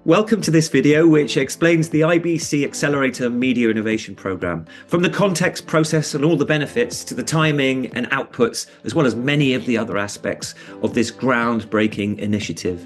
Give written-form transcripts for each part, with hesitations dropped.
Welcome to this video, which explains the IBC Accelerator Media Innovation Programme, from the context, process and all the benefits to the timing and outputs, as well as many of the other aspects of this groundbreaking initiative.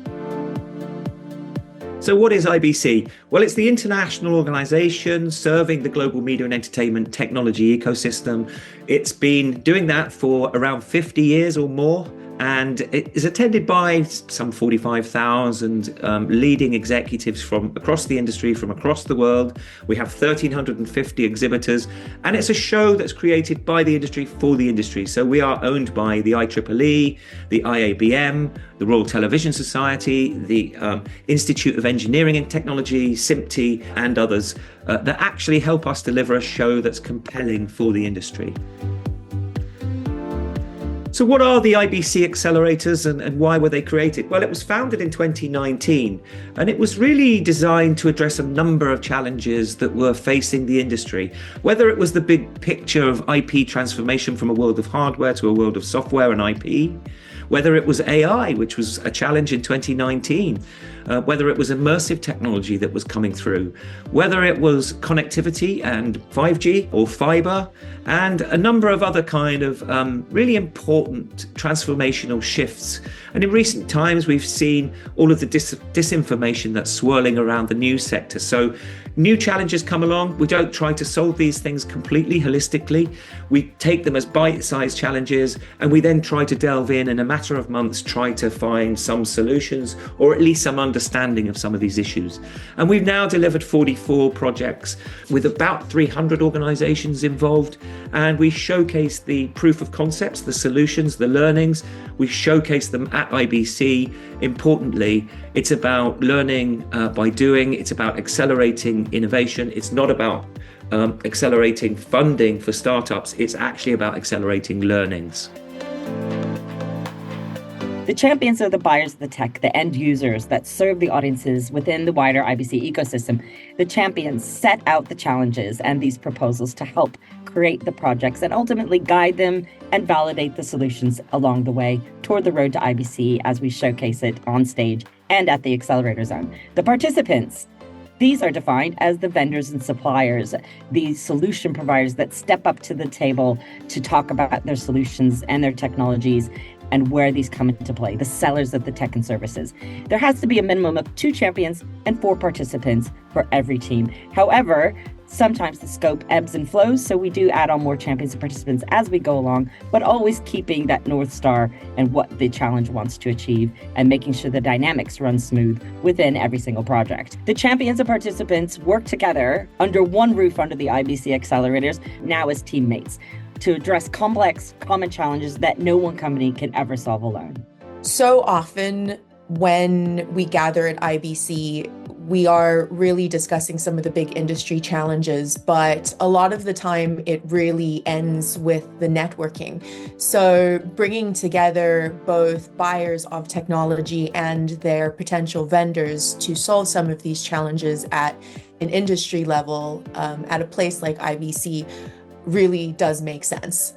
So what is IBC? Well, it's the international organisation serving the global media and entertainment technology ecosystem. It's been doing that for around 50 years or more. And it is attended by some 45,000 leading executives from across the industry, from across the world. We have 1,350 exhibitors, and it's a show that's created by the industry for the industry. So we are owned by the IEEE, the IABM, the Royal Television Society, the Institute of Engineering and Technology, SIMPTE, and others that actually help us deliver a show that's compelling for the industry. So what are the IBC accelerators and why were they created? Well, it was founded in 2019, and it was really designed to address a number of challenges that were facing the industry, whether it was the big picture of IP transformation from a world of hardware to a world of software and IP, whether it was AI, which was a challenge in 2019, whether it was immersive technology that was coming through, whether it was connectivity and 5G or fiber, and a number of other kind of really important transformational shifts. And in recent times, we've seen all of the disinformation that's swirling around the news sector. So new challenges come along. We don't try to solve these things completely holistically. We take them as bite-sized challenges, and we then try to delve in a matter of months, try to find some solutions or at least some understanding of some of these issues. And we've now delivered 44 projects with about 300 organizations involved. And we showcase the proof of concepts, the solutions, the learnings. We showcase them at IBC. Importantly, it's about learning by doing. It's about accelerating innovation. It's not about accelerating funding for startups. It's actually about accelerating learnings. The champions are the buyers of the tech, the end users that serve the audiences within the wider IBC ecosystem. The champions set out the challenges and these proposals to help create the projects and ultimately guide them and validate the solutions along the way toward the road to IBC as we showcase it on stage and at the Accelerator Zone. The participants, these are defined as the vendors and suppliers, the solution providers that step up to the table to talk about their solutions and their technologies and where these come into play, the sellers of the tech and services. There has to be a minimum of 2 champions and 4 participants for every team. However, sometimes the scope ebbs and flows, so we do add on more champions and participants as we go along, but always keeping that North Star and what the challenge wants to achieve and making sure the dynamics run smooth within every single project. The champions and participants work together under one roof under the IBC accelerators, now as teammates, to address complex, common challenges that no one company can ever solve alone. So often when we gather at IBC, we are really discussing some of the big industry challenges, but a lot of the time it really ends with the networking. So bringing together both buyers of technology and their potential vendors to solve some of these challenges at an industry level, at a place like IBC, really does make sense.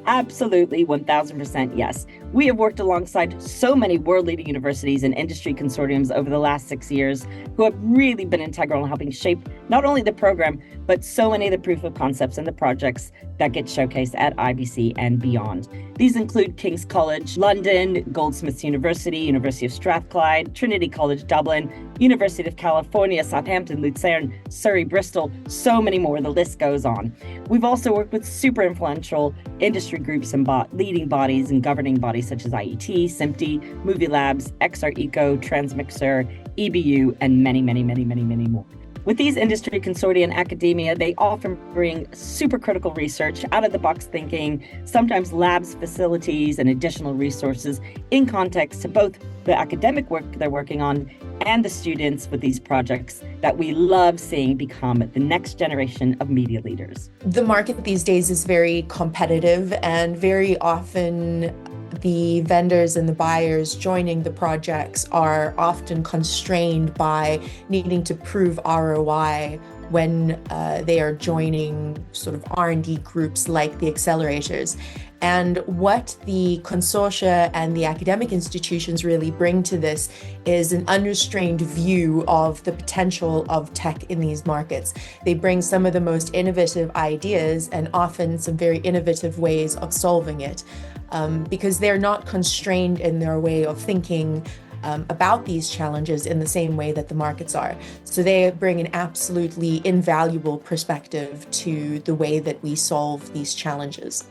Absolutely, 1000% yes. We have worked alongside so many world-leading universities and industry consortiums over the last 6 years who have really been integral in helping shape not only the program, but so many of the proof of concepts and the projects that get showcased at IBC and beyond. These include King's College London, Goldsmiths University, University of Strathclyde, Trinity College Dublin, University of California, Southampton, Lucerne, Surrey, Bristol, so many more, the list goes on. We've also worked with super influential industry groups and leading bodies and governing bodies such as IET, SIMPTE, Movie Labs, XR Eco, Transmixer, EBU, and many, many, many, many, many more. With these industry consortia and academia, they often bring super critical research, out-of-the-box thinking, sometimes labs, facilities, and additional resources in context to both the academic work they're working on and the students with these projects that we love seeing become the next generation of media leaders. The market these days is very competitive, and very often the vendors and the buyers joining the projects are often constrained by needing to prove ROI when they are joining sort of R&D groups like the accelerators. And what the consortia and the academic institutions really bring to this is an unrestrained view of the potential of tech in these markets. They bring some of the most innovative ideas and often some very innovative ways of solving it, because they're not constrained in their way of thinking about these challenges in the same way that the markets are. So they bring an absolutely invaluable perspective to the way that we solve these challenges.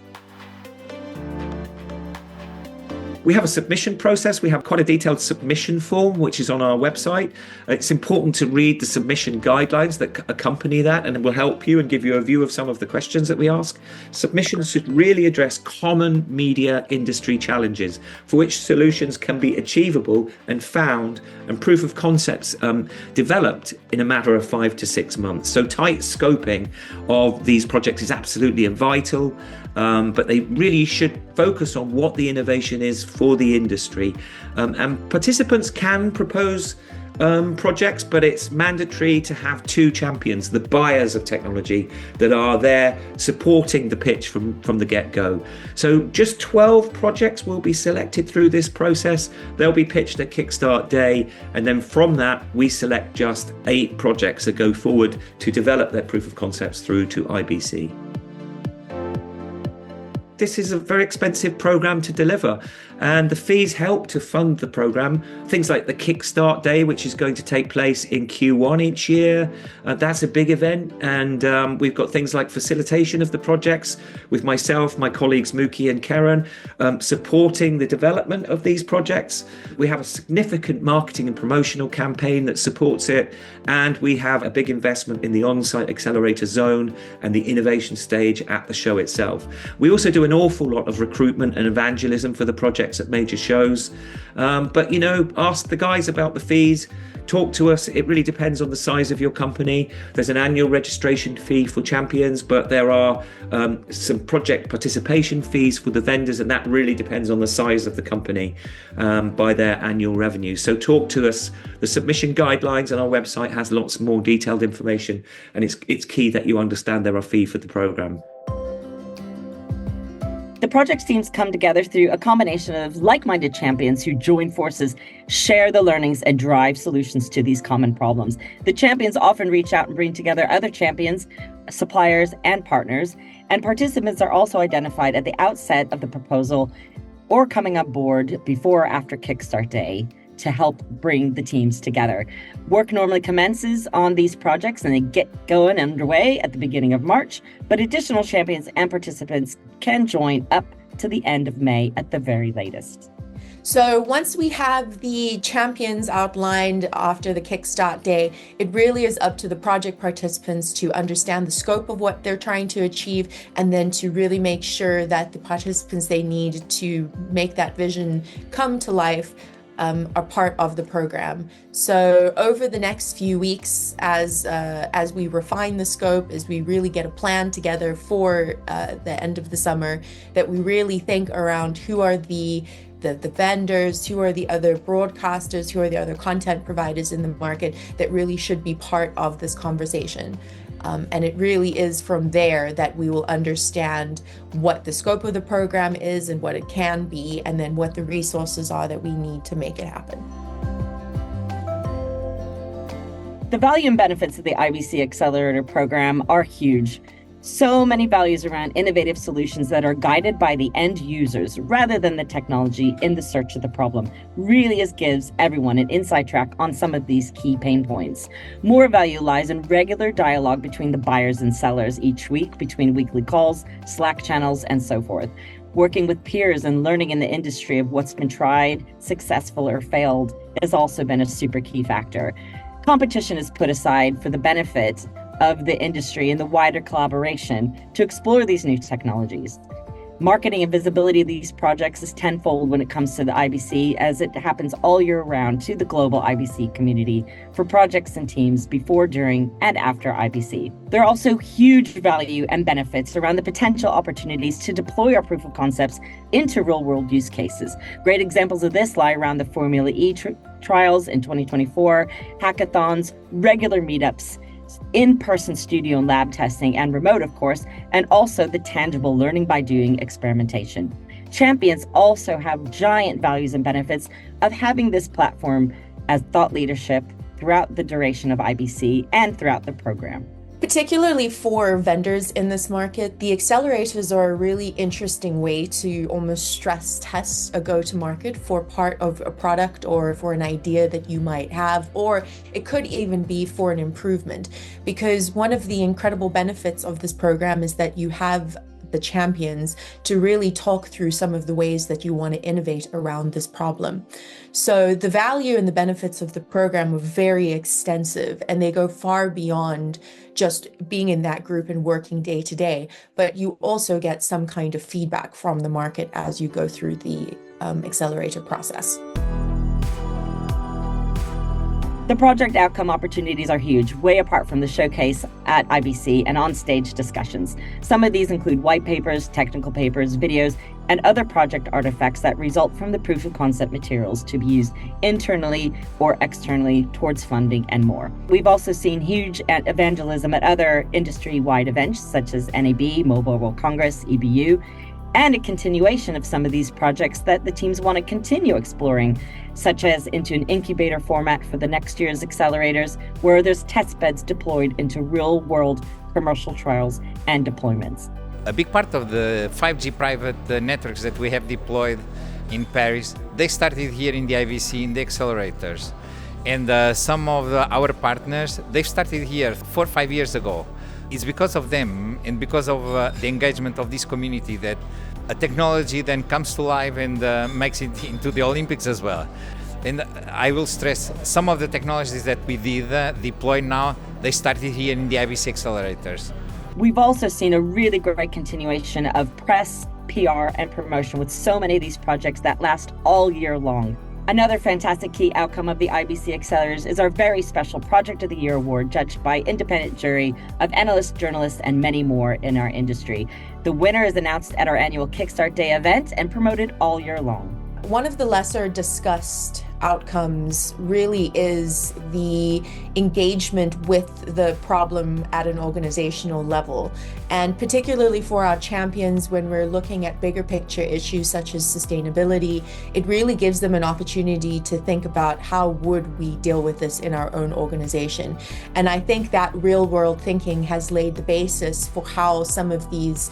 We have a submission process. We have quite a detailed submission form, which is on our website. It's important to read the submission guidelines that accompany that, and it will help you and give you a view of some of the questions that we ask. Submissions should really address common media industry challenges for which solutions can be achievable and found, and proof of concepts developed in a matter of 5 to 6 months. So tight scoping of these projects is absolutely vital. But they really should focus on what the innovation is for the industry. And participants can propose projects, but it's mandatory to have 2 champions, the buyers of technology, that are there supporting the pitch from the get-go. So just 12 projects will be selected through this process. They'll be pitched at Kickstart Day, and then from that we select just 8 projects that go forward to develop their proof of concepts through to IBC. This is a very expensive program to deliver, and the fees help to fund the program. Things like the Kickstart Day, which is going to take place in Q1 each year. That's a big event, and we've got things like facilitation of the projects with myself, my colleagues Mookie and Karen, supporting the development of these projects. We have a significant marketing and promotional campaign that supports it, and we have a big investment in the on-site accelerator zone and the innovation stage at the show itself. We also do an awful lot of recruitment and evangelism for the projects at major shows. But, ask the guys about the fees, talk to us. It really depends on the size of your company. There's an annual registration fee for champions, but there are some project participation fees for the vendors, and that really depends on the size of the company by their annual revenue. So talk to us. The submission guidelines on our website has lots more detailed information, and it's key that you understand there are fees for the program. The project teams come together through a combination of like-minded champions who join forces, share the learnings, and drive solutions to these common problems. The champions often reach out and bring together other champions, suppliers, and partners, and participants are also identified at the outset of the proposal or coming on board before or after Kickstart Day to help bring the teams together. Work normally commences on these projects and they get going underway at the beginning of March, but additional champions and participants can join up to the end of May at the very latest. So once we have the champions outlined after the Kickstart Day, it really is up to the project participants to understand the scope of what they're trying to achieve, and then to really make sure that the participants they need to make that vision come to life are part of the program. So over the next few weeks, as we refine the scope, as we really get a plan together for the end of the summer, that we really think around who are the vendors, who are the other broadcasters, who are the other content providers in the market that really should be part of this conversation. And it really is from there that we will understand what the scope of the program is and what it can be, and then what the resources are that we need to make it happen. The value and benefits of the IBC Accelerator program are huge. So many values around innovative solutions that are guided by the end users rather than the technology in the search of the problem really gives everyone an inside track on some of these key pain points. More value lies in regular dialogue between the buyers and sellers each week, between weekly calls, Slack channels, and so forth. Working with peers and learning in the industry of what's been tried, successful, or failed has also been a super key factor. Competition is put aside for the benefit of the industry and the wider collaboration to explore these new technologies. Marketing and visibility of these projects is tenfold when it comes to the IBC, as it happens all year round to the global IBC community for projects and teams before, during, and after IBC. There are also huge value and benefits around the potential opportunities to deploy our proof of concepts into real-world use cases. Great examples of this lie around the Formula E trials in 2024, hackathons, regular meetups, in-person studio and lab testing and remote, of course, and also the tangible learning by doing experimentation. Champions also have giant values and benefits of having this platform as thought leadership throughout the duration of IBC and throughout the program. Particularly for vendors in this market, the accelerators are a really interesting way to almost stress test a go-to-market for part of a product or for an idea that you might have, or it could even be for an improvement. Because one of the incredible benefits of this program is that you have the champions to really talk through some of the ways that you want to innovate around this problem. So the value and the benefits of the program are very extensive, and they go far beyond just being in that group and working day to day, but you also get some kind of feedback from the market as you go through the accelerator process. The project outcome opportunities are huge, way apart from the showcase at IBC and on-stage discussions. Some of these include white papers, technical papers, videos, and other project artifacts that result from the proof of concept materials to be used internally or externally towards funding and more. We've also seen huge evangelism at other industry-wide events such as NAB, Mobile World Congress, EBU, and a continuation of some of these projects that the teams want to continue exploring, such as into an incubator format for the next year's accelerators, where there's test beds deployed into real-world commercial trials and deployments. A big part of the 5G private networks that we have deployed in Paris, they started here in the IBC, in the accelerators. And some of our partners, they've started here 4 or 5 years ago. It's because of them and because of the engagement of this community that a technology then comes to life and makes it into the Olympics as well. And I will stress, some of the technologies that we did deploy now, they started here in the IBC accelerators. We've also seen a really great continuation of press, PR, and promotion with so many of these projects that last all year long. Another fantastic key outcome of the IBC Accelerators is our very special Project of the Year award, judged by independent jury of analysts, journalists, and many more in our industry. The winner is announced at our annual Kickstart Day event and promoted all year long. One of the lesser discussed outcomes really is the engagement with the problem at an organizational level. And particularly for our champions, when we're looking at bigger picture issues such as sustainability, it really gives them an opportunity to think about how would we deal with this in our own organization. And I think that real world thinking has laid the basis for how some of these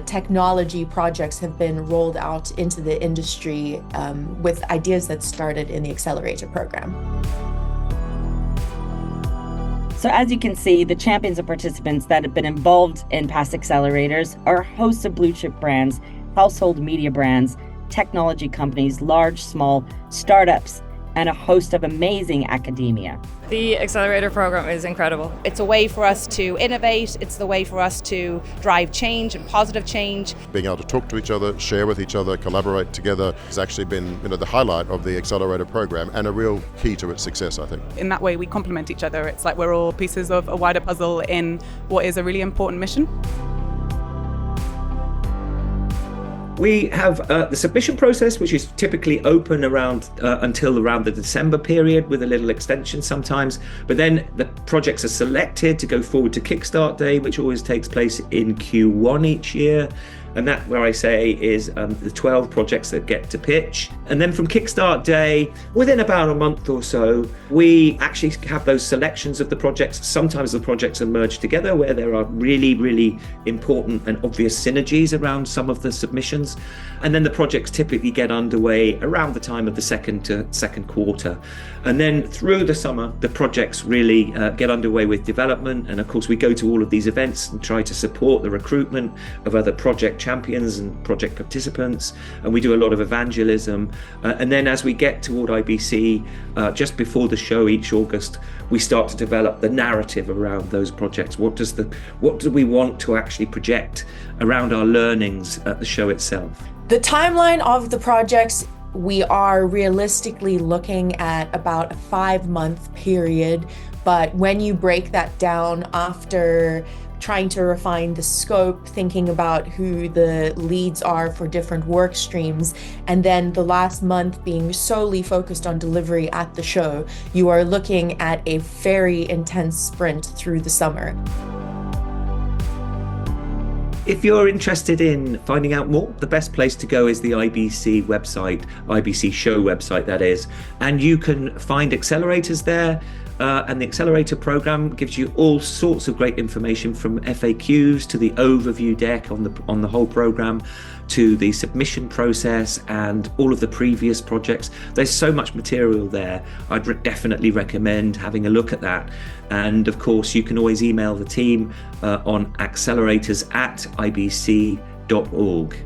technology projects have been rolled out into the industry with ideas that started in the Accelerator program. So as you can see, the champions and participants that have been involved in past accelerators are hosts of blue chip brands, household media brands, technology companies, large, small, startups, and a host of amazing academia. The Accelerator program is incredible. It's a way for us to innovate. It's the way for us to drive change and positive change. Being able to talk to each other, share with each other, collaborate together has actually been the highlight of the Accelerator program and a real key to its success, I think. In that way, we complement each other. It's like we're all pieces of a wider puzzle in what is a really important mission. We have the submission process, which is typically open around until around the December period, with a little extension sometimes. But then the projects are selected to go forward to Kickstart Day, which always takes place in Q1 each year. And that, where I say, is the 12 projects that get to pitch. And then from Kickstart Day, within about a month or so, we actually have those selections of the projects. Sometimes the projects are merged together where there are really, really important and obvious synergies around some of the submissions. And then the projects typically get underway around the time of the second quarter. And then through the summer, the projects really get underway with development. And of course, we go to all of these events and try to support the recruitment of other project champions and project participants. And we do a lot of evangelism. And then as we get toward IBC, just before the show each August, we start to develop the narrative around those projects. What do we want to actually project around our learnings at the show itself? The timeline of the projects, we are realistically looking at about a 5-month period. But when you break that down after trying to refine the scope, thinking about who the leads are for different work streams, and then the last month being solely focused on delivery at the show, you are looking at a very intense sprint through the summer. If you're interested in finding out more, the best place to go is the IBC website, IBC show website that is, and you can find accelerators there. And the Accelerator program gives you all sorts of great information, from FAQs to the overview deck on the whole program, to the submission process and all of the previous projects. There's so much material there. I'd definitely recommend having a look at that. And of course, you can always email the team on accelerators@ibc.org.